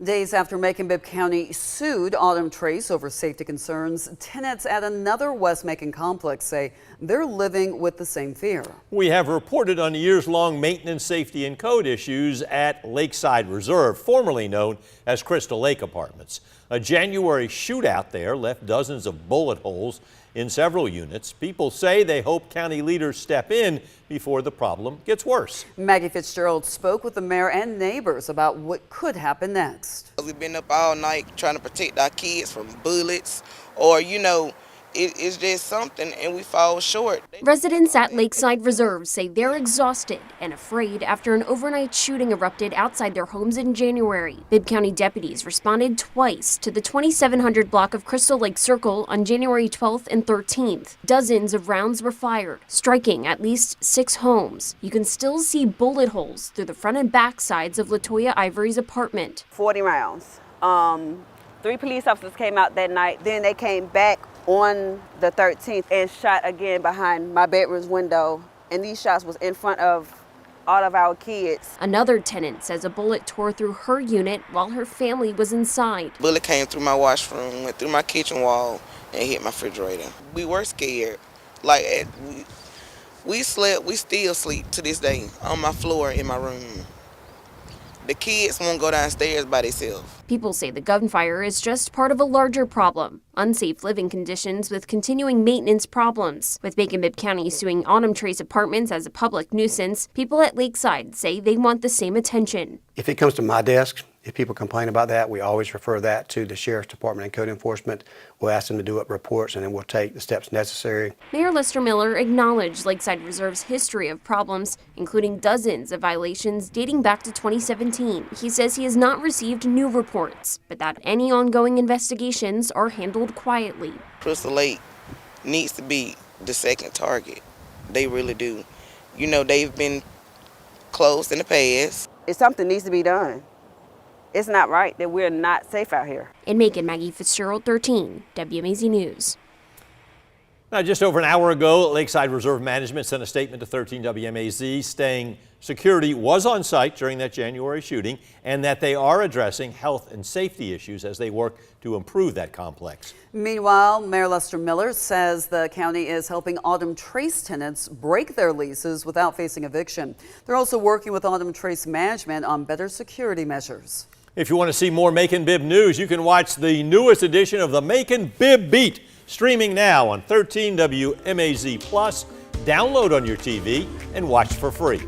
Days after Macon Bibb County sued Autumn Trace over safety concerns, tenants at another West Macon complex say they're living with the same fear. We have reported on years-long maintenance, safety, and code issues at Lakeside Reserve, formerly known as Crystal Lake Apartments. A January shootout there left dozens of bullet holes in several units. People say they hope county leaders step in before the problem gets worse. Maggie Fitzgerald spoke with the mayor and neighbors about what could happen next. We've been up all night trying to protect our kids from bullets, or it's just something and we fall short. Residents at Lakeside Reserve say they're exhausted and afraid after an overnight shooting erupted outside their homes in January. Bibb County deputies responded twice to the 2700 block of Crystal Lake Circle on January 12th and 13th. Dozens of rounds were fired, striking at least 6 homes. You can still see bullet holes through the front and back sides of LaToya Ivory's apartment. 40 rounds. 3 police officers came out that night. Then they came back on the 13th and shot again behind my bedroom's window. And these shots was in front of all of our kids. Another tenant says a bullet tore through her unit while her family was inside. Bullet came through my washroom, went through my kitchen wall, and hit my refrigerator. We were scared. We slept, we still sleep to this day on my floor in my room. The kids won't go downstairs by themselves. People say the gunfire is just part of a larger problem. Unsafe living conditions with continuing maintenance problems. With Macon Bibb County suing Autumn Trace Apartments as a public nuisance, people at Lakeside say they want the same attention. If it comes to my desk, if people complain about that, we always refer that to the Sheriff's Department and Code Enforcement. We'll ask them to do up reports and then we'll take the steps necessary. Mayor Lester Miller acknowledged Lakeside Reserve's history of problems, including dozens of violations dating back to 2017. He says he has not received new reports, but that any ongoing investigations are handled quietly. Crystal Lake needs to be the second target. They really do. They've been closed in the past. If something needs to be done. It's not right that we're not safe out here. In Macon, Maggie Fitzgerald, 13, WMAZ News. Now, just over an hour ago, Lakeside Reserve Management sent a statement to 13 WMAZ saying security was on site during that January shooting and that they are addressing health and safety issues as they work to improve that complex. Meanwhile, Mayor Lester Miller says the county is helping Autumn Trace tenants break their leases without facing eviction. They're also working with Autumn Trace Management on better security measures. If you want to see more Macon Bibb news, you can watch the newest edition of the Macon Bibb Beat, streaming now on 13 WMAZ Plus. Download on your TV and watch for free.